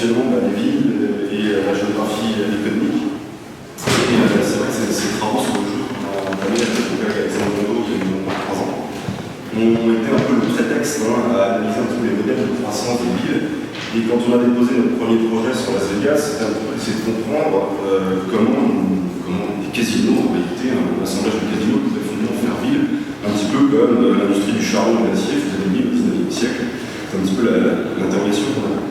essentiellement les villes et la géographie économique. Et c'est vrai que ces travaux sur le jeu qu'on a entamés avec mon collègue Alexandre Rondeau il y a maintenant 3 ans ont été un peu le prétexte à analyser un peu les modèles de croissance des villes. Et quand on a déposé notre premier projet sur Las Vegas, c'était un peu d'essayer de comprendre comment des casinos, en réalité, un assemblage de casinos pouvait finalement faire ville, un petit peu comme l'industrie du charbon et de l'acier faisait ville au XIXe siècle. C'est un petit peu l'interrogation qu'on a.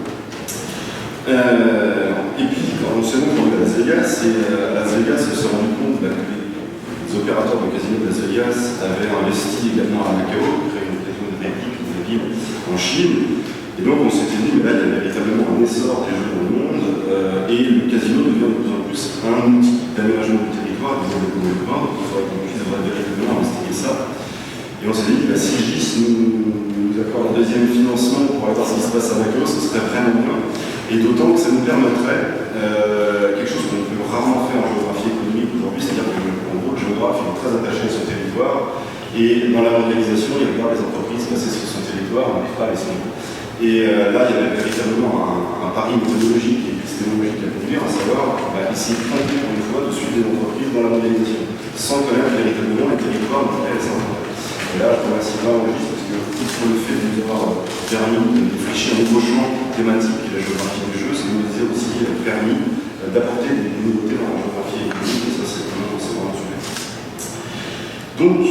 Et puis, quand on s'est rendu à Las Vegas, à Las Vegas, on s'est rendu compte que les opérateurs de casinos de Las Vegas avaient investi également à Macao, créé une casino de réplique de ville en Chine. Et donc on s'était dit, mais là il y a véritablement un essor des jeux dans le monde, et le casino devient de plus en plus un outil d'aménagement du territoire, des développements urbains, donc il faudrait qu'on puisse véritablement investiguer ça. Et on s'est dit, si GIS nous accorde un deuxième financement pour aller voir ce qui se passe à Macao, ce serait vraiment bien. Et d'autant que ça nous permettrait quelque chose qu'on peut rarement faire en géographie économique aujourd'hui, c'est-à-dire qu'en gros, le géographe est très attaché à son territoire, et dans la mondialisation, il regarde les entreprises passer sur son territoire, on n'arrive pas à les suivre. Et là, il y avait véritablement un pari méthodologique et épistémologique à conduire, à savoir essayer de tenter pour une fois de suivre des entreprises dans la mondialisation, sans connaître véritablement les territoires dans lesquels elles s'implantent. Et là, je remercie vraiment Régis parce que pour le fait de nous avoir permis de réfléchir un nouveau champ thématique qui est la géographie des jeux, ça nous a aussi permis d'apporter des nouveautés dans la géographie économique, et ça c'est vraiment super. Donc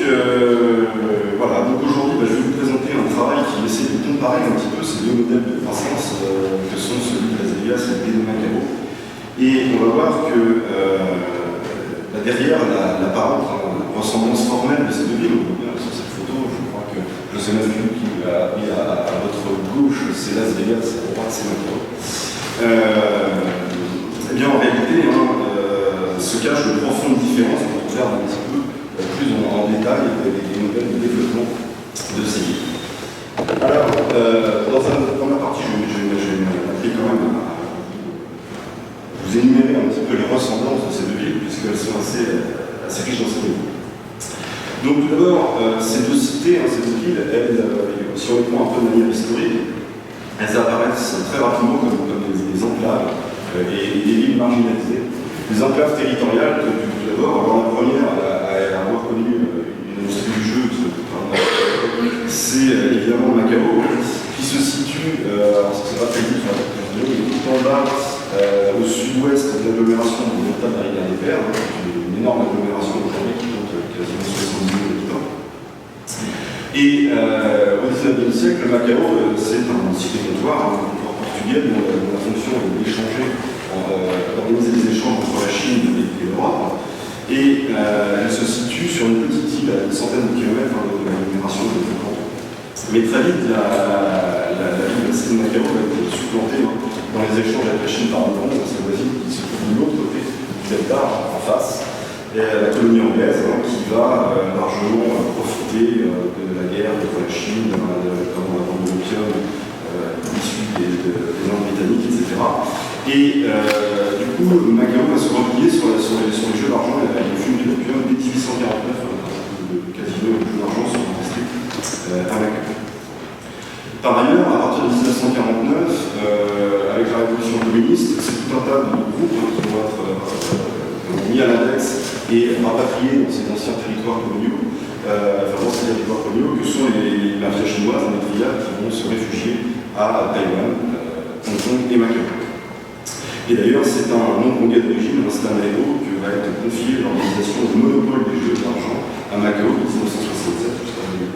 voilà, donc aujourd'hui je vais vous présenter un travail qui essaie de comparer un petit peu ces deux modèles de croissance que sont celui de Las Vegas et de Macao. Et on va voir que derrière l'apparente ressemblance formelle de ces deux villes, on voit bien sur cette photo, je crois que José Masculou qui a mis à votre gauche, c'est Las Vegas, à droite c'est Macao. Eh bien en réalité, se cache de profondes différences, on regarde un petit peu plus en détail des modèles de développement de ces villes. Alors, dans ma partie, je vais m'appeler quand même à vous énumérer un petit peu les ressemblances de ces deux villes, puisqu'elles sont assez riches dans ces niveaux. Donc tout d'abord, ces deux cités, ces deux villes, elles, si on les prend un peu de manière historique, elles apparaissent très rapidement comme des enclaves et des villes marginalisées. Des enclaves territoriales, tout d'abord, la première à avoir connu une industrie du jeu, c'est évidemment Macao, qui se situe, alors c'est pas très vite sur la carte de vidéo, mais tout en bas, au sud-ouest de l'agglomération de l'État de la Rivière des Pères, une énorme agglomération aujourd'hui qui compte quasiment 70 000 habitants. Et au XIXe siècle, Macao, c'est un cité-comptoir, un port portugais dont la fonction est d'échanger, d'organiser des échanges entre la Chine et l'Europe. Et elle se situe sur une petite île à une centaine de kilomètres de l'agglomération de Macao. Mais très vite, la ville de Macao a été supplantée dans les échanges avec la Chine par le monde, sa voisine qui se trouve de l'autre côté du delta, en face, et la colonie anglaise qui va largement profiter de la guerre contre la Chine, comme la vente de l'opium issu des Indes britanniques, etc. Et du coup, Macao va se replier sur les jeux d'argent et les fumes de l'opium dès 1849. Le casino et les jeux d'argent sont testés à Macao. Par ailleurs, à partir de 1949, avec la révolution communiste, c'est tout un tas de groupes qui vont être mis à l'index et rapatriés dans ces anciens territoires coloniaux, que sont les mafias chinoises, les triades, qui vont se réfugier à Taïwan, Hong Kong et Macao. Et d'ailleurs, c'est un nom congolais d'origine, un Stanley-O, que va être confié l'organisation du monopole des jeux d'argent à Macao en 1967 jusqu'à 2000.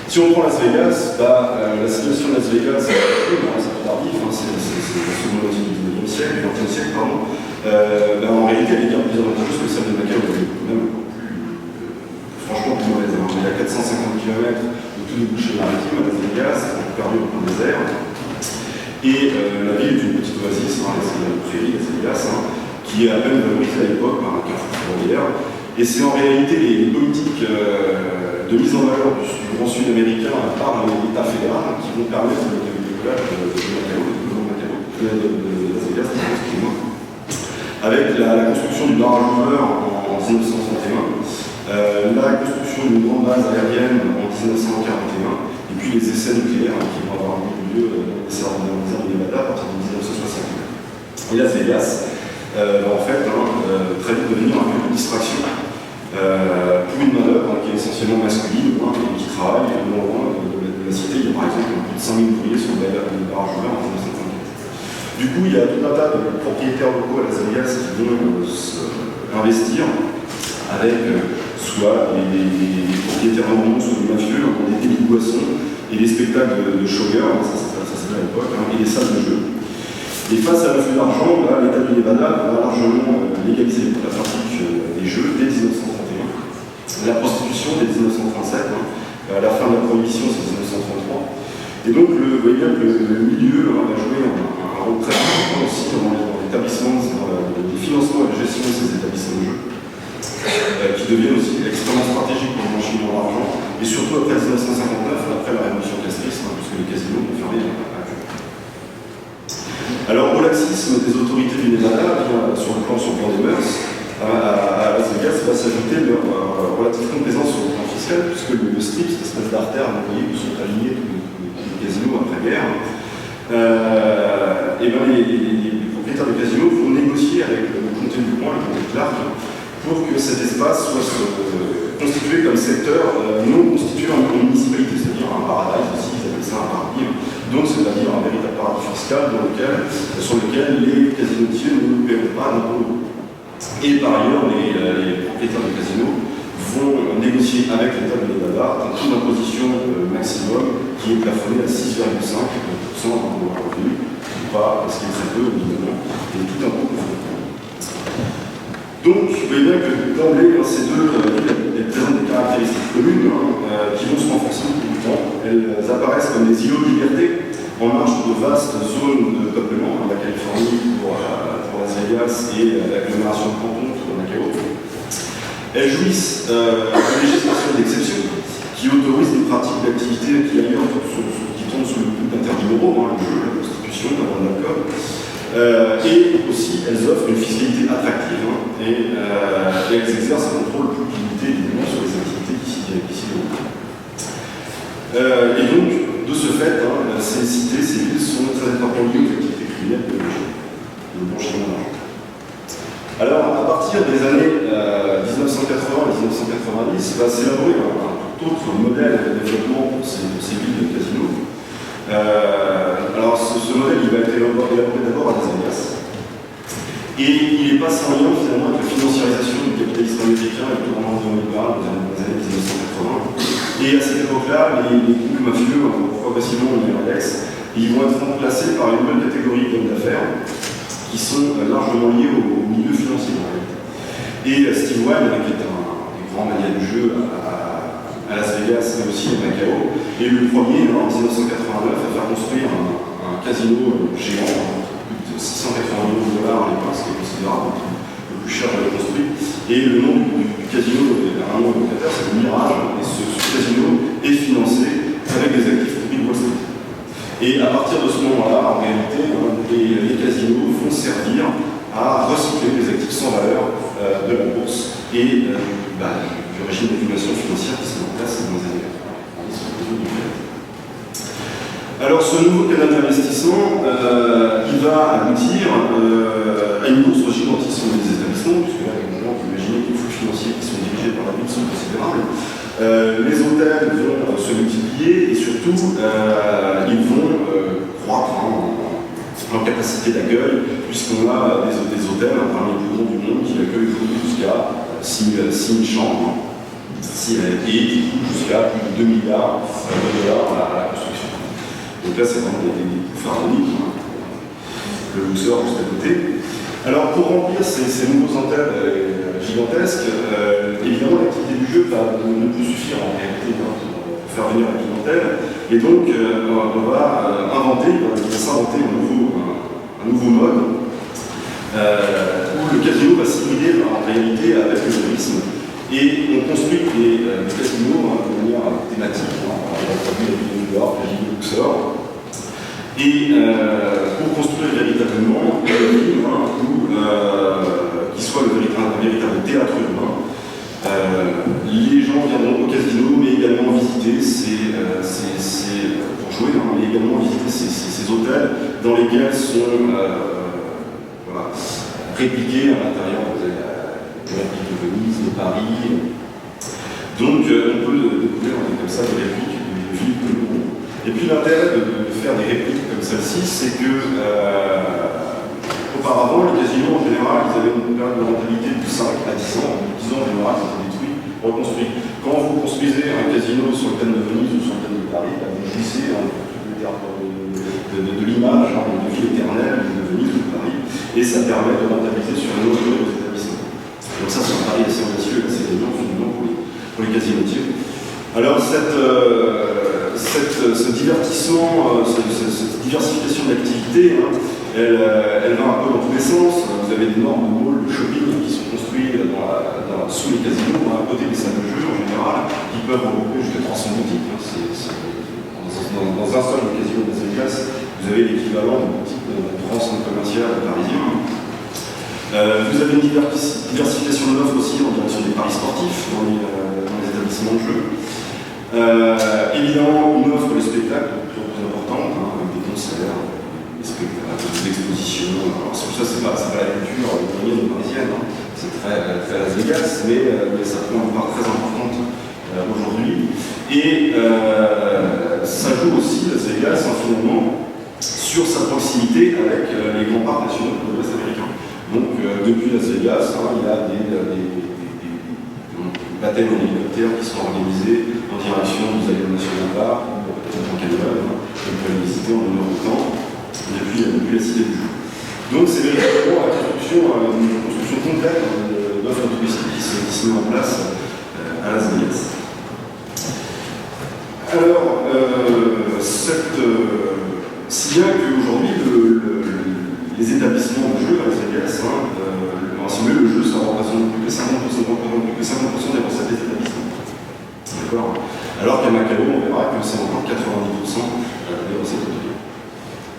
Si on prend Las Vegas, la situation de Las Vegas, c'est tardif, c'est la seconde moitié du XIXe siècle, du XXe siècle, pardon. En réalité, elle est bien plus avantageuse que celle de Macao, elle est quand même franchement plus mauvaise. Il y a 450 km de tout débouché maritime à Las Vegas, perdu au plein désert. Et la ville est une petite oasis, c'est la prairie, Las Vegas, qui est à peine valorisée à l'époque par un carrefour ferroviaire. Et c'est en réalité les politiques de mise en valeur du Grand Sud américain par l'État fédéral qui vont permettre le décollage de Las Vegas, avec la construction du barrage Hoover en 1931, la construction d'une grande base aérienne en 1941, et puis les essais nucléaires qui vont avoir lieu lieu dans les déserts du Nevada à partir de 1960. Et Las Vegas va en fait très vite devenir un lieu de distraction pour une manœuvre qui est essentiellement masculine et qui travaille non loin de la cité. Il y a par exemple plus de 5000 ouvriers sur le barrage ouvert en 1954. Du coup, il y a tout un tas de propriétaires locaux à Las Vegas qui vont investir avec soit des propriétaires normaux, soit des mafieux, dans des débits de boissons et des spectacles de showgirls, ça s'appelait à l'époque, et des salles de jeu. Et face à l'afflux d'argent, l'État du Nevada va largement légaliser la pratique des jeux dès 1931, la prostitution dès 1937, la fin de la prohibition c'est 1933. Et donc, vous voyez bien que le milieu va jouer un rôle très important aussi dans l'établissement, dans le financement et la gestion de ces établissements de jeu, qui deviennent aussi extrêmement stratégiques pour le blanchiment d'argent, et surtout après 1959, après la révolution castriste, puisque les casinos ont fermé à Cuba. Alors, au laxisme des autorités du Nevada, sur le plan des mœurs, à Las Vegas va s'ajouter leur relative complaisance sur le plan fiscal, puisque le strip, cette espèce d'artère, vous voyez, où sont alignés tous les casinos après-guerre, et ben les propriétaires de casinos vont négocier avec le comté du Coin, le comté de Clark, pour que cet espace soit constitué comme secteur non constitué en municipalité, c'est-à-dire un paradise aussi, ils appellent ça un paradis, donc c'est-à-dire un véritable paradis fiscal sur lequel les casinotiers ne paieront pas d'impôts. Et par ailleurs, les propriétaires de casinos vont négocier avec l'État de Nevada un taux d'imposition maximum qui est plafonné à 6,5% de leur revenu, pas ce qui est très peu, évidemment, et tout un peu confondu. Donc, vous voyez bien que d'emblée, ces deux villes présentent des caractéristiques communes qui vont se renforcer au cours du temps. Elles apparaissent comme des îlots de liberté en marge de vastes zones de peuplement, la Californie pour Las Vegas et l'agglomération de Canton pour Macao. Elles jouissent d'une législation d'exception qui autorise des pratiques d'activité qui ailleurs qui tombent sous le coup d'interdits moraux, le jeu, la prostitution, la vente d'alcool. Et aussi, elles offrent une fiscalité attractive et elles exercent un contrôle plus limité évidemment sur les activités qui s'y déroulent. Et donc, de ce fait, ces cités, ces villes sont très importantes liées aux activités criminelles de blanchiment d'argent. Alors, à partir des années 1980 et 1990, va s'élaborer un tout autre modèle de développement pour ces villes de casinos. Alors ce modèle il va être élaboré d'abord à Las Vegas et il n'est pas sans lien finalement avec la financiarisation du capitalisme américain et le tournant néolibéral dans les années 1980. Et à cette époque-là, les groupes mafieux progressivement au Alex, ils vont être remplacés par une nouvelle catégorie d'hommes d'affaires qui sont largement liés au milieu financier. Et Steve Wynn, qui est un des grands manias du jeu à Las Vegas, mais aussi à Macao, est le premier en 1989 à faire construire un casino géant, plus de 680 millions de dollars à l'époque, ce qui est considérable, le plus cher jamais construit. Et le nom du casino a un nom locataire, c'est le Mirage, et ce casino est financé avec des actifs publics de Wall Street. Et à partir de ce moment-là, en réalité, les casinos vont servir à recycler les actifs sans valeur de la bourse et du régime d'accumulation financière qui se met en place dans les années 80. Alors ce nouveau canal d'investissement, il va aboutir à une bourse gigantesque des établissements, puisque là, évidemment, vous imaginez que les flux financiers qui sont dirigés par la ville sont considérables. Les hôtels vont se multiplier et surtout, ils vont croître en capacité d'accueil, puisqu'on a des hôtels parmi les plus grands du monde qui accueillent jusqu'à 6 000 chambres et qui coûtent jusqu'à plus de 2 milliards de dollars à la construction. Donc là, c'est vraiment des coûts pharaoniques. Le luxeur juste à côté. Alors, pour remplir ces nouveaux hôtels gigantesques, évidemment, l'activité du jeu ne peut suffire en réalité pour faire venir la clientèle. Et donc, on va s'inventer un nouveau mode où le casino va s'hybrider en réalité avec le tourisme. Et on construit des casinos de manière thématique. On a produit la ville de New York, la ville de Luxor. Et pour construire véritablement une ville qui soit un véritable théâtre urbain, les gens viendront au casino, mais également visiter pour jouer, hein, mais également visiter ces hôtels dans lesquels sont voilà, répliqués à l'intérieur de répliques de Venise, de Paris. Donc on peut découvrir comme ça des répliques de villes que nous. Et puis l'intérêt de faire des répliques comme celle-ci, c'est que auparavant, les casinos en général, ils avaient une période de rentabilité de 5 à 10 ans. 10 ans en général, ils étaient détruits, reconstruits. Quand vous construisez un casino sur le thème de Venise ou sur le thème de Paris, vous jouissez de l'image de ville éternelle de Venise ou de Paris, et ça permet de rentabiliser sur un autre niveau des établissements. Donc ça, c'est un pari assez audacieux et assez gagnant finalement pour les casinotiers. Alors ce divertissement, cette diversification d'activités, hein, elle va un peu dans tous les sens. Vous avez d'énormes malls de shopping qui sont construits sous les casinos, à côté des salles de jeu en général, qui peuvent regrouper jusqu'à 300 boutiques. Hein. Dans un seul casino de Las Vegas, vous avez l'équivalent de boutiques de grands centres commerciaux parisiens. Vous avez une diversification de l'offre aussi en direction des paris sportifs dans les établissements de jeu. Évidemment, une offre de spectacles de plus en plus importante, hein, avec des concerts, des spectacles, des expositions. Alors, ça, c'est pas la culture moyenne parisienne, hein. C'est très Las Vegas, mais ça prend une part très importante aujourd'hui. Et ça joue aussi, Las Vegas, hein, finalement, sur sa proximité avec les grands parcs nationaux de l'Ouest américain. Donc, depuis Las Vegas, hein, il y a des baptêmes en hélicoptère qui sont organisés en direction du Zion National Park ou en Canyon. On peut les visiter en 1 heure de temps depuis la cité du jeu. Donc, c'est véritablement une construction complète d'offres touristiques qui se met en place à Las Vegas. Alors, si bien qu'aujourd'hui, les établissements de jeu à Las Vegas, hein, le jeu, ça représente plus que 50% des recettes des établissements. D'accord. Alors qu'à Macao, on verra que c'est encore 90% des recettes de jeu.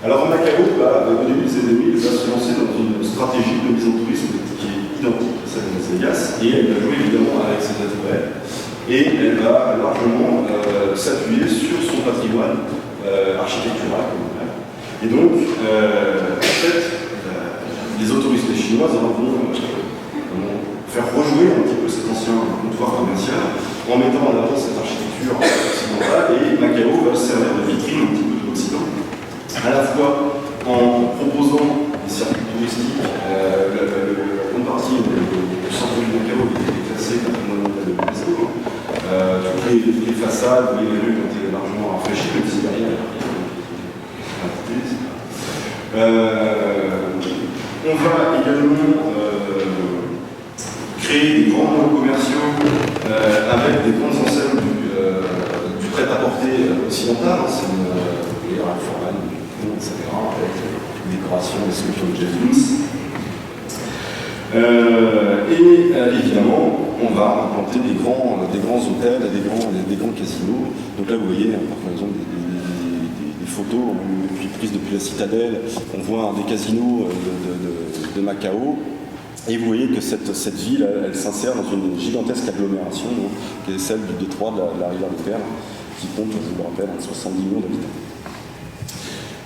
Alors Macao, au début des années 2000, va se lancer dans une stratégie de mise en tourisme qui est identique à celle de Las Vegas, et elle va jouer évidemment avec ses atouts. Et elle va largement s'appuyer sur son patrimoine architectural. Et donc, en fait, les autorités chinoises vont faire rejouer un petit peu cet ancien comptoir commercial en mettant en avant cette architecture occidentale, et Macao va se servir de vitrine un petit peu de l'Occident, à la fois en proposant des circuits touristiques. La grande partie du centre-ville de Macao est classée patrimoine mondial de l'UNESCO. Toutes les façades, les rues ont été largement rafraîchies, même si derrière on va également créer des grands malls commerciaux avec des grandes enseignes du prêt-à-porter occidental, c'est Ralph Lauren, etc., avec des décorations, des sculptures de Jeff et évidemment, on va implanter des grands hôtels, des grands casinos. Donc là, vous voyez, par exemple, des photos prises depuis la citadelle. On voit des casinos de Macao. Et vous voyez que cette ville, elle s'insère dans une gigantesque agglomération, hein, qui est celle du détroit de la rivière de Perle, qui compte, je vous le rappelle, 70 millions d'habitants.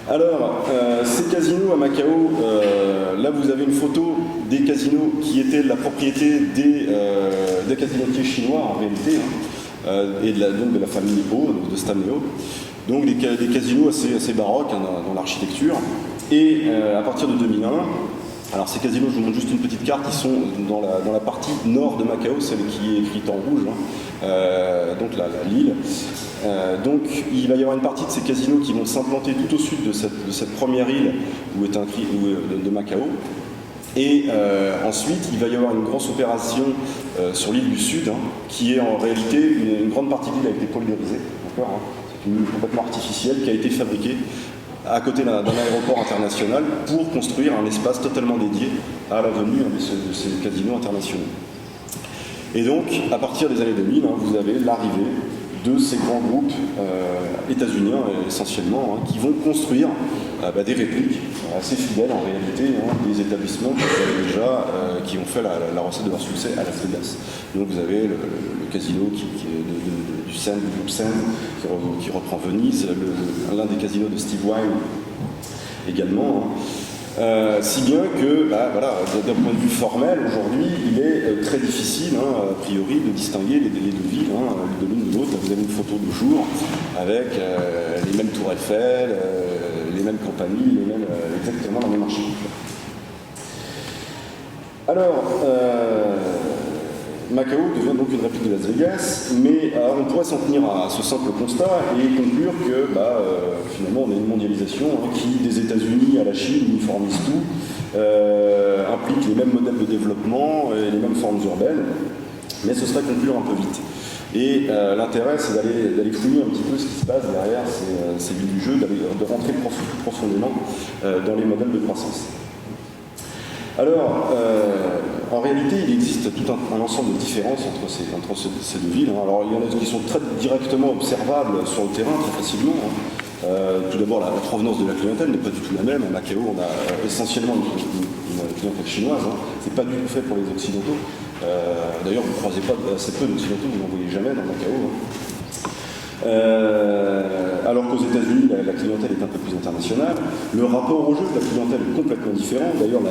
Alors, ces casinos à Macao, là vous avez une photo des casinos qui étaient la propriété des casinotiers chinois en réalité, hein, et donc de la famille Ho, de Stanley Ho. Donc des casinos assez baroques, hein, dans l'architecture. Et à partir de 2001, alors ces casinos, je vous montre juste une petite carte, ils sont dans la partie nord de Macao, celle qui est écrite en rouge, hein, donc l'île. Donc il va y avoir une partie de ces casinos qui vont s'implanter tout au sud de cette première île de Macao. Et ensuite, il va y avoir une grosse opération sur l'île du Sud, hein, qui est en réalité une grande partie de l'île a été polymérisée. C'est une île complètement artificielle qui a été fabriquée à côté d'un aéroport international pour construire un espace totalement dédié à la venue de ces casinos internationaux. Et donc, à partir des années 2000, hein, vous avez l'arrivée de ces grands groupes états-uniens essentiellement, hein, qui vont construire des répliques assez fidèles en réalité, des établissements qui ont fait la recette de leur succès à Las Vegas. Donc vous avez le casino du groupe Sands qui reprend Venise, l'un des casinos de Steve Wynn également. Si bien que, d'un point de vue formel, aujourd'hui, il est très difficile, a priori, de distinguer les deux villes de l'une de l'autre. Vous avez une photo de jour avec les mêmes tours Eiffel, les mêmes compagnies, exactement la même architecture. Alors, Macao devient donc une réplique de Las Vegas, mais on pourrait s'en tenir à ce simple constat et conclure que finalement on a une mondialisation qui, des États-Unis à la Chine, uniformise tout, implique les mêmes modèles de développement et les mêmes formes urbaines, mais ce serait conclure un peu vite. Et l'intérêt, c'est d'aller fouiller un petit peu ce qui se passe derrière ces villes du jeu, de rentrer plus profondément dans les modèles de croissance. Alors, en réalité, il existe tout un ensemble de différences entre ces deux villes. Alors, il y en a qui sont très directement observables sur le terrain, très facilement. Tout d'abord, la provenance de la clientèle n'est pas du tout la même. À Macao, on a essentiellement une clientèle chinoise. C'est pas du tout fait pour les Occidentaux. D'ailleurs, vous ne croisez pas assez peu d'Occidentaux, vous n'en voyez jamais dans Macao. Alors qu'aux États-Unis, la clientèle est un peu plus internationale. Le rapport au jeu de la clientèle est complètement différent. D'ailleurs,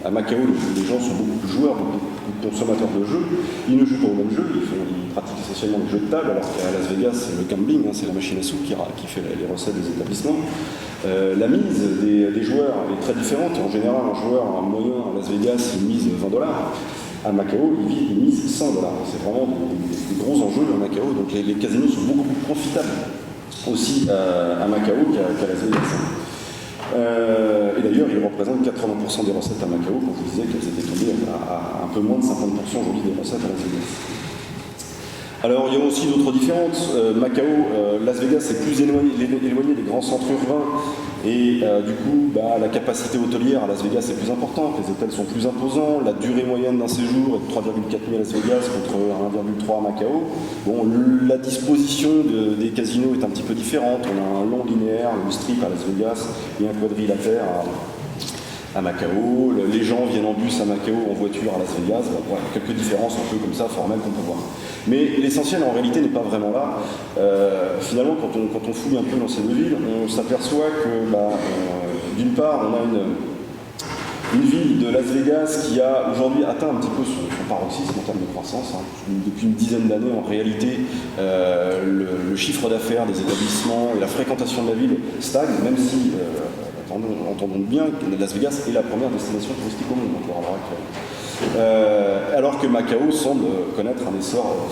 à Macao, les gens sont beaucoup plus joueurs, beaucoup plus consommateurs de jeux. Ils ne jouent pas aux mêmes jeux, ils pratiquent essentiellement les jeux de table, alors qu'à Las Vegas, c'est le gambling, c'est la machine à sous qui fait les recettes des établissements. La mise des joueurs est très différente. En général, un joueur moyen à Las Vegas, il mise $20. À Macao, il mise $100. C'est vraiment des gros enjeux à Macao. Donc les casinos sont beaucoup plus profitables aussi à Macao qu'à Las Vegas. Et d'ailleurs, ils représentent 80% des recettes à Macao, quand je vous disais qu'elles étaient tombées à un peu moins de 50% aujourd'hui des recettes à Las Vegas. Alors, il y a aussi d'autres différences. Las Vegas est plus éloigné des grands centres urbains et du coup, la capacité hôtelière à Las Vegas est plus importante, les hôtels sont plus imposants, la durée moyenne d'un séjour est de 3,4 nuits à Las Vegas contre 1,3 à Macao. Bon, la disposition des casinos est un petit peu différente, on a un long linéaire, le strip à Las Vegas et un quadrilatère à Macao, les gens viennent en bus à Macao, en voiture à Las Vegas, quelques différences un peu comme ça, formelles qu'on peut voir. Mais l'essentiel en réalité n'est pas vraiment là. Finalement, quand on fouille un peu dans ces deux villes, on s'aperçoit que d'une part, on a une ville de Las Vegas qui a aujourd'hui atteint un petit peu son paroxysme en termes de croissance. Depuis une dizaine d'années, en réalité, le chiffre d'affaires des établissements et la fréquentation de la ville stagnent, même si... entendons bien que Las Vegas est la première destination touristique au monde encore à l'heure actuelle. Alors que Macao semble connaître un essor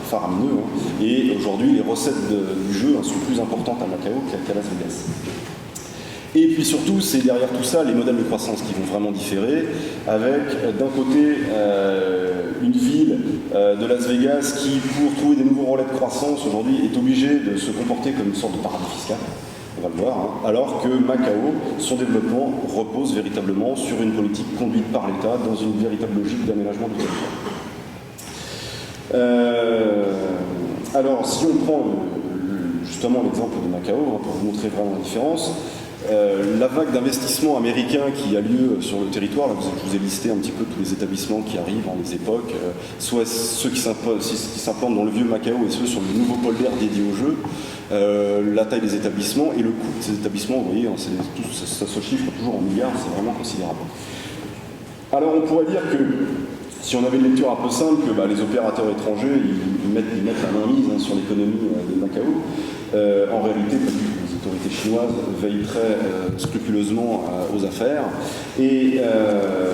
faramineux. Et aujourd'hui, les recettes du jeu sont plus importantes à Macao qu'à Las Vegas. Et puis surtout, c'est derrière tout ça les modèles de croissance qui vont vraiment différer, avec d'un côté une ville de Las Vegas qui, pour trouver des nouveaux relais de croissance aujourd'hui, est obligée de se comporter comme une sorte de paradis fiscal. On va le voir, alors que Macao, son développement repose véritablement sur une politique conduite par l'État dans une véritable logique d'aménagement du territoire. Alors, si on prend justement l'exemple de Macao, pour vous montrer vraiment la différence, la vague d'investissement américain qui a lieu sur le territoire, là, je vous ai listé un petit peu tous les établissements qui arrivent dans les époques, soit ceux qui s'implantent dans le vieux Macao et ceux sur le nouveau polder dédié au jeu, la taille des établissements et le coût de ces établissements, vous voyez, ça se chiffre toujours en milliards, c'est vraiment considérable. Alors on pourrait dire que si on avait une lecture un peu simple, que les opérateurs étrangers ils mettent la mainmise sur l'économie de Macao, en réalité, pas du tout. Les autorités chinoises veillent très scrupuleusement aux affaires. Et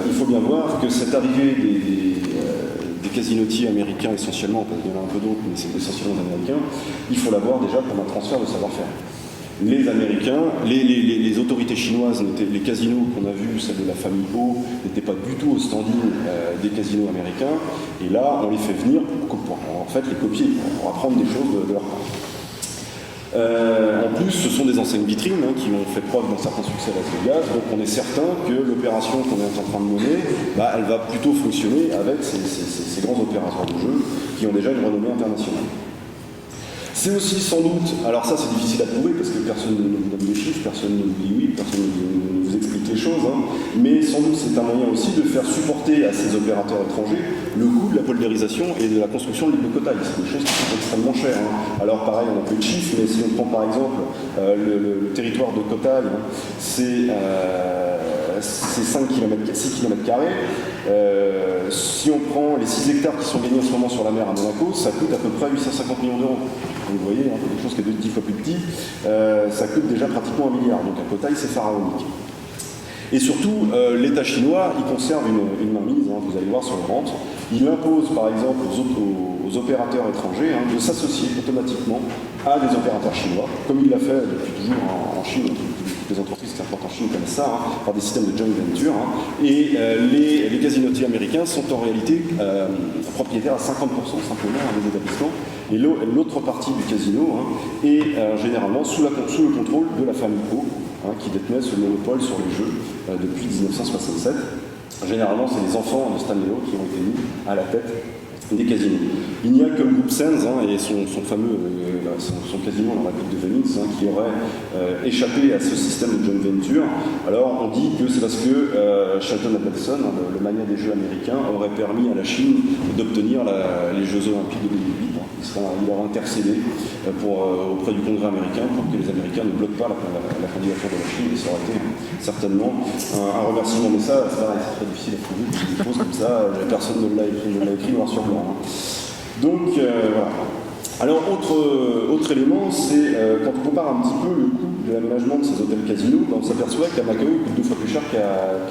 il faut bien voir que cette arrivée des casinotiers américains essentiellement, parce qu'il y en a un peu d'autres, mais c'est essentiellement des Américains, il faut la voir déjà comme un transfert de savoir-faire. Les Américains, les autorités chinoises, les casinos qu'on a vus, celles de la famille Ho, n'étaient pas du tout au standing des casinos américains. Et là, on les fait venir pour en fait les copier, pour apprendre des choses de leur part. En plus, ce sont des enseignes vitrines qui ont fait preuve d'un certain succès à Las Vegas, donc on est certain que l'opération qu'on est en train de mener, elle va plutôt fonctionner avec ces grands opérateurs de jeu qui ont déjà une renommée internationale. C'est aussi sans doute, alors ça c'est difficile à prouver parce que personne ne vous donne des chiffres, personne ne vous dit oui, personne ne vous explique les choses, hein, mais sans doute c'est un moyen aussi de faire supporter à ces opérateurs étrangers le coût de la poldérisation et de la construction de l'île de Kotai. C'est des choses qui sont extrêmement chères. Hein. Alors pareil, on a peu de chiffres, mais si on prend par exemple le territoire de Kotai, hein, c'est 6 km². Si on prend les 6 hectares qui sont gagnés en ce moment sur la mer à Monaco, ça coûte à peu près 850 millions d'euros. Donc vous voyez, hein, quelque chose qui est 10 fois plus petit, ça coûte déjà pratiquement 1 milliard. Donc à Kotai, c'est pharaonique. Et surtout, l'État chinois, il conserve une mainmise, hein, vous allez voir sur le rente. Il impose par exemple aux opérateurs étrangers hein, de s'associer automatiquement à des opérateurs chinois, comme il l'a fait depuis toujours en Chine. Les entreprises qui s'importent en Chine comme ça, hein, par des systèmes de joint venture. Hein, et les casinotiers américains sont en réalité propriétaires à 50% simplement des établissements. Et l'autre partie du casino hein, est généralement sous le contrôle de la famille Ho, hein, qui détenait ce monopole sur les jeux depuis 1967. Généralement, c'est les enfants de Stanley Ho qui ont été mis à la tête des casinos. Il n'y a que le groupe Sands hein, et son fameux son casino dans la ville de Venise hein, qui aurait échappé à ce système de joint venture. Alors on dit que c'est parce que Shelton Adelson, hein, le mania des jeux américains, aurait permis à la Chine d'obtenir les Jeux Olympiques de 2008. Hein. Il aurait intercédé auprès du Congrès américain pour que les Américains ne bloquent pas la candidature de la Chine, et ça aurait été certainement un remerciement. Mais ça, c'est très difficile à trouver, des choses comme ça, personne ne l'a écrit noir sur blanc. Hein. Donc voilà. Alors autre élément, c'est quand on compare un petit peu le coût de l'aménagement de ces hôtels casinos, ben, on s'aperçoit qu'à Macao il coûte 2 fois plus cher qu'à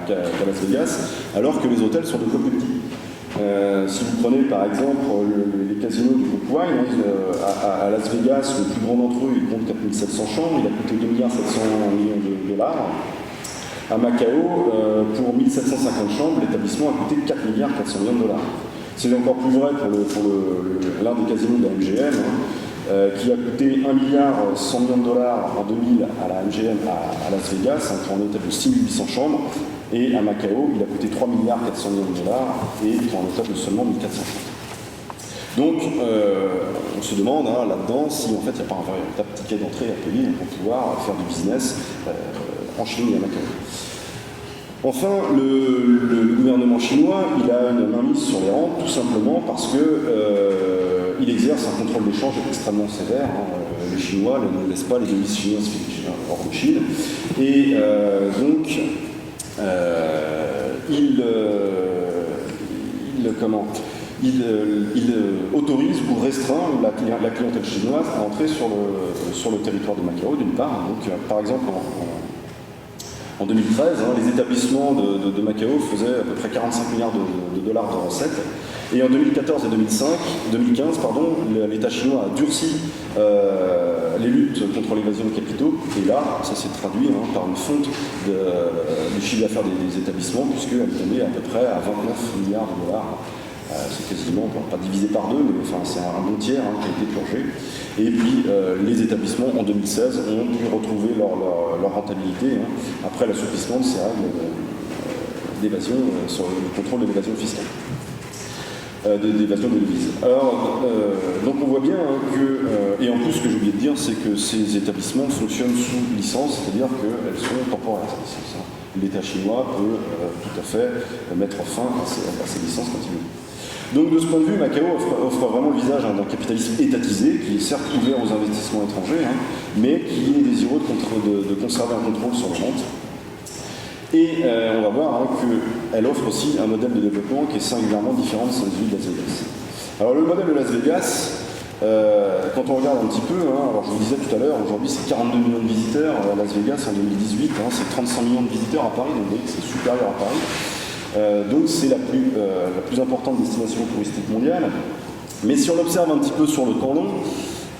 Las Vegas, alors que les hôtels sont 2 fois plus petits. Si vous prenez par exemple les casinos du groupe Wine, à Las Vegas, le plus grand d'entre eux, il compte 4700 chambres, il a coûté 2,7 milliards de dollars. À Macao, pour 1750 chambres, l'établissement a coûté 4,4 milliards de dollars. C'est encore plus vrai pour l'un des casinos de la MGM, hein, qui a coûté 1,1 milliard de dollars en 2000 à la MGM à Las Vegas, hein, pour un hôtel de 6800 chambres. Et à Macao, il a coûté 3,4 milliards de dollars et pour un hôtel de seulement 1400 chambres. Donc, on se demande hein, là-dedans si en fait il n'y a pas un véritable ticket d'entrée à payer pour pouvoir faire du business en Chine et à Macao. Enfin, le gouvernement chinois, il a une mainmise sur les rentes, tout simplement parce qu'il exerce un contrôle d'échange extrêmement sévère. Hein. Les Chinois ne laissent pas les devises chinoises hors de Chine. Et donc, il autorise ou restreint la clientèle chinoise à entrer sur le territoire de Macao, d'une part. Donc, par exemple, en 2013, hein, les établissements de Macao faisaient à peu près 45 milliards de dollars de recettes. Et en 2014 et 2015, l'État chinois a durci les luttes contre l'évasion de capitaux. Et là, ça s'est traduit hein, par une fonte du chiffre d'affaires des établissements, puisqu'elle est tombée à peu près à 29 milliards de dollars. C'est quasiment, pas divisé par 2, mais enfin, c'est un bon tiers hein, qui a été purgé. Et puis les établissements en 2016 ont pu retrouver leur rentabilité hein, après l'assouplissement de ces règles d'évasion sur le contrôle de l'évasion fiscale. D'évasion des devises. Alors, donc on voit bien hein, que, et en plus ce que j'ai oublié de dire, c'est que ces établissements fonctionnent sous licence, c'est-à-dire qu'elles sont temporaires, ces licences. Hein. L'État chinois peut tout à fait mettre fin à ces licences quand il veut. Donc de ce point de vue, Macao offre vraiment le visage hein, d'un capitalisme étatisé, qui est certes ouvert aux investissements étrangers, hein, mais qui est désireux de conserver un contrôle sur les rentes. Et on va voir hein, qu'elle offre aussi un modèle de développement qui est singulièrement différent de celui de Las Vegas. Alors le modèle de Las Vegas, quand on regarde un petit peu, hein, alors je vous disais tout à l'heure, aujourd'hui c'est 42 millions de visiteurs à Las Vegas en 2018, hein, c'est 35 millions de visiteurs à Paris, donc vous voyez que c'est supérieur à Paris. Donc c'est la plus importante destination touristique mondiale. Mais si on observe un petit peu sur le temps long,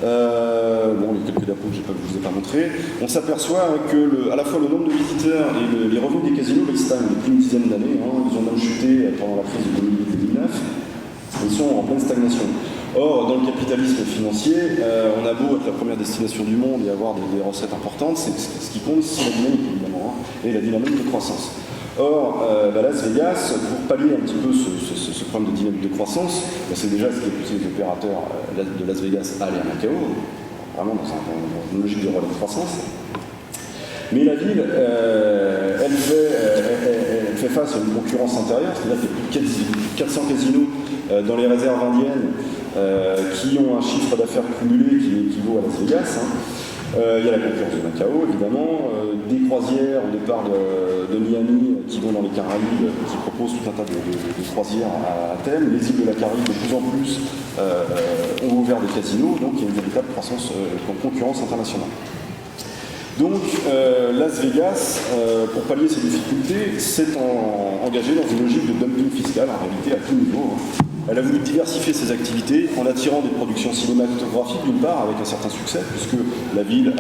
bon, il y a quelques dapos que je ne vous ai pas montré, on s'aperçoit hein, que à la fois le nombre de visiteurs et les revenus des casinos stagnent depuis une dizaine d'années. Hein, ils ont même chuté pendant la crise de 2008-2009. Ils sont en pleine stagnation. Or, dans le capitalisme financier, on a beau être la première destination du monde et avoir des recettes importantes, ce qui compte, c'est la dynamique, évidemment, hein, et la dynamique de croissance. Or, Las Vegas, pour pallier un petit peu ce problème de dynamique de croissance, c'est déjà ce qui a poussé les opérateurs de Las Vegas à aller à Macao, vraiment dans une logique de relais de croissance. Mais la ville, elle fait face à une concurrence intérieure, c'est-à-dire qu'il y a plus de 400 casinos dans les réserves indiennes qui ont un chiffre d'affaires cumulé qui équivaut à Las Vegas. Il y a la concurrence de Macao, évidemment, des croisières au départ de Miami qui vont dans les Caraïbes, qui proposent tout un tas de croisières à thème. Les îles de la Caraïbe, de plus en plus, ont ouvert des casinos, donc il y a une véritable concurrence internationale. Donc, Las Vegas, pour pallier ces difficultés, s'est engagé dans une logique de dumping fiscal, en réalité à tout niveau. Elle a voulu diversifier ses activités en attirant des productions cinématographiques, d'une part, avec un certain succès, puisque la ville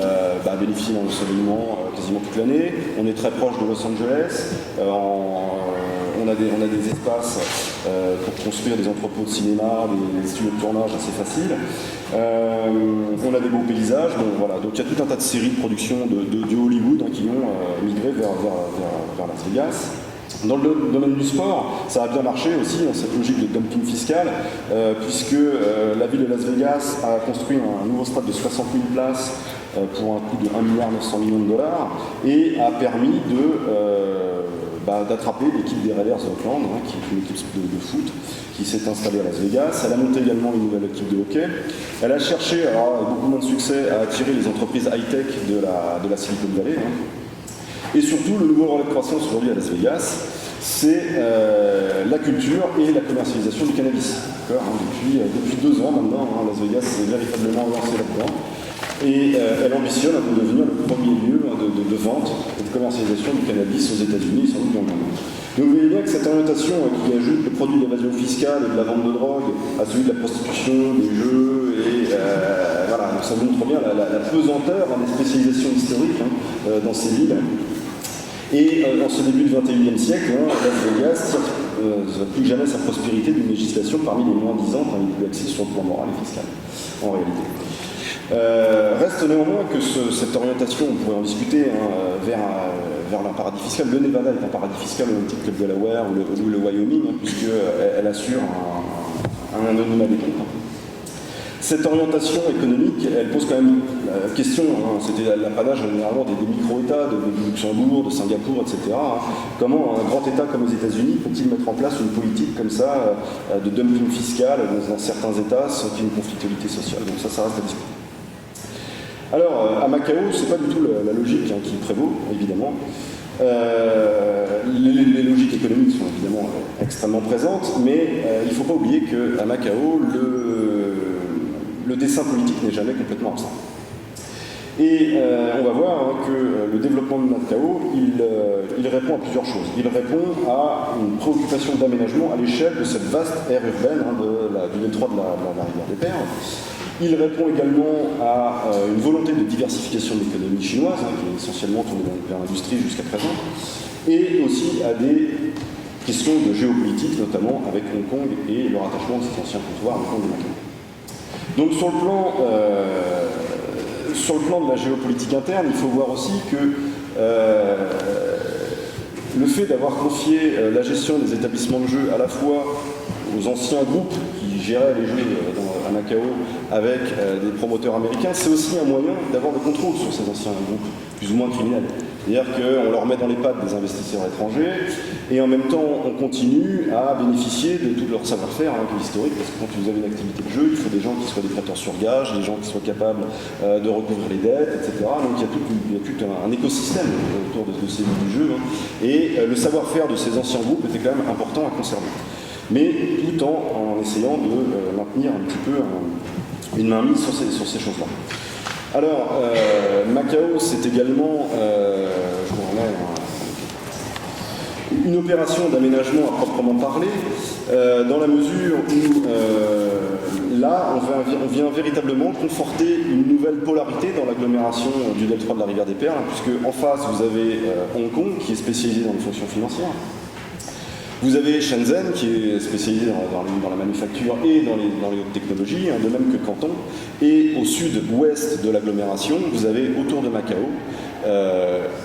bénéficie d'un ensoleillement quasiment toute l'année. On est très proche de Los Angeles. On a des espaces pour construire des entrepôts de cinéma, des studios de tournage assez faciles. On a des beaux paysages. Voilà. Donc il y a tout un tas de séries de productions de Hollywood qui ont migré vers Las Vegas. Dans le domaine du sport, ça a bien marché aussi dans cette logique de dumping fiscal, puisque la ville de Las Vegas a construit un nouveau stade de 60 000 places pour un coût de 1,9 milliard et a permis d'attraper l'équipe des Raiders d'Oakland, qui est une équipe de foot, qui s'est installée à Las Vegas. Elle a monté également une nouvelle équipe de hockey. Elle a cherché, alors avec beaucoup moins de succès, à attirer les entreprises high-tech de la Silicon Valley. Et surtout, le nouveau relais de croissance aujourd'hui à Las Vegas, c'est la culture et la commercialisation du cannabis. Depuis 2 ans maintenant, Las Vegas s'est véritablement lancé là-dedans. Et elle ambitionne de devenir le premier lieu de vente et de commercialisation du cannabis aux États-Unis et sans doute dans le monde. Donc vous voyez bien que cette orientation qui ajoute le produit de l'évasion fiscale et de la vente de drogue à celui de la prostitution, des jeux, et voilà, donc ça montre bien la pesanteur des spécialisations historiques dans ces villes. Et en ce début du XXIe siècle, Las Vegas tire plus que jamais sa prospérité d'une législation parmi les moins disantes, les plus axées sur le plan moral et fiscal, en réalité. Reste néanmoins que cette orientation, on pourrait en discuter, vers un paradis fiscal. Le Nevada est un paradis fiscal au même titre que le Delaware ou le Wyoming, puisqu'elle assure un anonymat des comptes. Cette orientation économique, elle pose quand même la question, c'était l'apanage généralement des micro-États, de Luxembourg, de Singapour, etc. Comment un grand État comme les États-Unis peut-il mettre en place une politique comme ça de dumping fiscal dans certains États sans qu'il y ait une conflictualité sociale. Donc ça reste à discuter. Alors, à Macao, c'est pas du tout la logique qui prévaut, évidemment. Les logiques économiques sont évidemment extrêmement présentes, mais il ne faut pas oublier qu'à Macao, le dessin politique n'est jamais complètement absent. Et on va voir que le développement de Macao, il répond à plusieurs choses. Il répond à une préoccupation d'aménagement à l'échelle de cette vaste aire urbaine du détroit de la rivière des Perles. Il répond également à une volonté de diversification de l'économie chinoise, qui est essentiellement tournée vers l'industrie jusqu'à présent, et aussi à des questions de géopolitique, notamment avec Hong Kong et le rattachement de cet ancien comptoir à Hong Kong de Macao. Donc sur le plan de la géopolitique interne, il faut voir aussi que le fait d'avoir confié la gestion des établissements de jeux à la fois aux anciens groupes qui géraient les jeux à Macao avec des promoteurs américains, c'est aussi un moyen d'avoir le contrôle sur ces anciens groupes, plus ou moins criminels. C'est-à-dire qu'on leur met dans les pattes des investisseurs étrangers et en même temps on continue à bénéficier de tout leur savoir-faire qui est historique, parce que quand vous avez une activité de jeu, il faut des gens qui soient des prêteurs sur gage, des gens qui soient capables de recouvrir les dettes, etc. Donc il y a tout un écosystème autour de ces du jeu, et le savoir-faire de ces anciens groupes était quand même important à conserver. Mais tout en essayant de maintenir un petit peu une mainmise sur ces choses-là. Alors, Macao, c'est également une opération d'aménagement à proprement parler, dans la mesure où là, on vient véritablement conforter une nouvelle polarité dans l'agglomération du détroit de la rivière des Perles, puisque en face, vous avez Hong Kong, qui est spécialisé dans les fonctions financières. Vous avez Shenzhen qui est spécialisé dans la manufacture et dans les hautes technologies, de même que Canton. Et au sud-ouest de l'agglomération, vous avez autour de Macao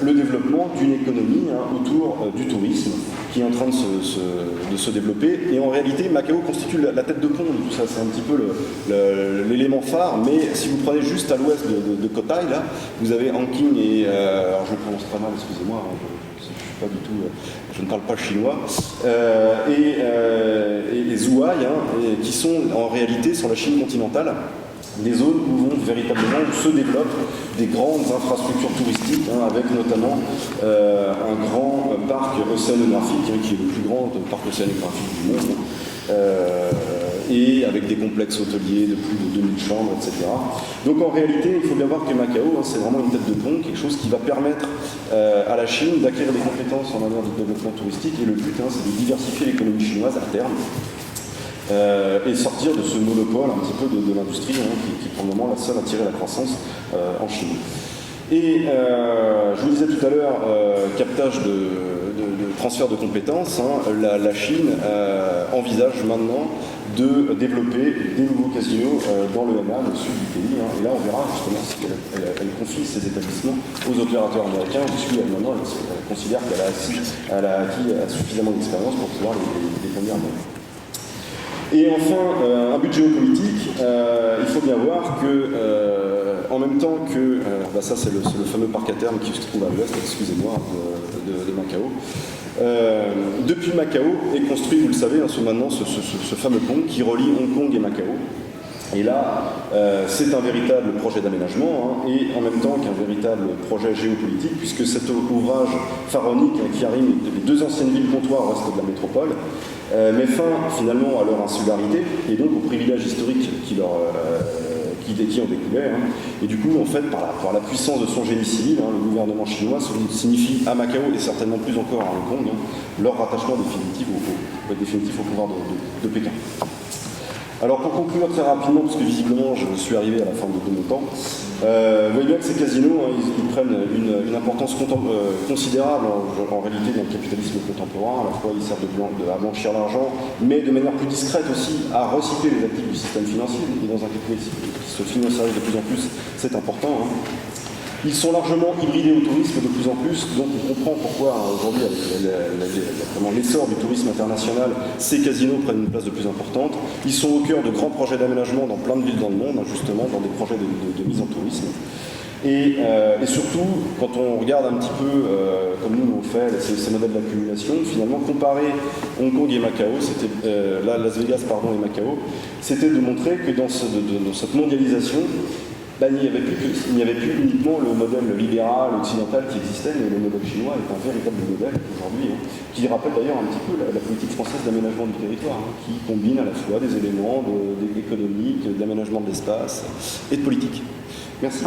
le développement d'une économie autour du tourisme qui est en train de se développer. Et en réalité, Macao constitue la tête de pont de tout ça. C'est un petit peu l'élément phare. Mais si vous prenez juste à l'ouest de Cotai, là, vous avez Anqing et... alors je le prononce pas mal, excusez-moi. Pas du tout, je ne parle pas chinois, et Zhuhai, qui sont en réalité sur la Chine continentale, des zones où vont véritablement se développent des grandes infrastructures touristiques, avec notamment un grand parc océanographique, qui est le plus grand parc océanographique du monde, et avec des complexes hôteliers de plus de 2000 chambres, etc. Donc en réalité, il faut bien voir que Macao, c'est vraiment une tête de pont, quelque chose qui va permettre à la Chine d'acquérir des compétences en matière de développement touristique, et le but, c'est de diversifier l'économie chinoise à terme, et sortir de ce monopole un petit peu de l'industrie, qui pour le moment est la seule à tirer la croissance en Chine. Et je vous disais tout à l'heure, captage de transfert de compétences, la Chine envisage maintenant de développer des nouveaux casinos dans le Henan, au sud du pays. Et là, on verra justement si elle confie ces établissements aux opérateurs américains, puisqu'elle maintenant elle considère qu'elle a acquis suffisamment d'expérience pour pouvoir les conduire à bon. Et enfin, un but géopolitique, il faut bien voir que, en même temps que, ça c'est le fameux parc à terme qui se trouve à l'ouest, excusez-moi, de Macao. Depuis Macao est construit, vous le savez, maintenant ce fameux pont qui relie Hong Kong et Macao. Et là, c'est un véritable projet d'aménagement, et en même temps qu'un véritable projet géopolitique, puisque cet ouvrage pharaonique qui arrive des deux anciennes villes comptoirs au reste de la métropole, met fin finalement à leur insularité et donc aux privilèges historiques qui en découlaient. Et du coup, en fait, par la puissance de son génie civil, le gouvernement chinois signifie à Macao et certainement plus encore à Hong Kong leur rattachement définitif au pouvoir de Pékin. Alors pour conclure très rapidement, parce que visiblement je suis arrivé à la fin de mon temps, vous voyez bien que ces casinos, ils prennent une importance considérable en réalité dans le capitalisme contemporain. À la fois ils servent à blanchir l'argent, mais de manière plus discrète aussi à recycler les actifs du système financier. Et dans un capitalisme qui se financiarise de plus en plus, c'est important. Ils sont largement hybridés au tourisme de plus en plus, donc on comprend pourquoi aujourd'hui, avec l'essor du tourisme international, ces casinos prennent une place de plus importante. Ils sont au cœur de grands projets d'aménagement dans plein de villes dans le monde, justement, dans des projets de mise en tourisme. Et surtout, quand on regarde un petit peu, comme nous on fait, ces modèles d'accumulation, finalement, comparer Hong Kong et Macao, Las Vegas et Macao, c'était de montrer que dans cette mondialisation, il n'y avait plus uniquement le modèle libéral occidental qui existait, mais le modèle chinois est un véritable modèle aujourd'hui, qui rappelle d'ailleurs un petit peu la politique française d'aménagement du territoire, qui combine à la fois des éléments économiques, d'aménagement de l'espace et de politique. Merci.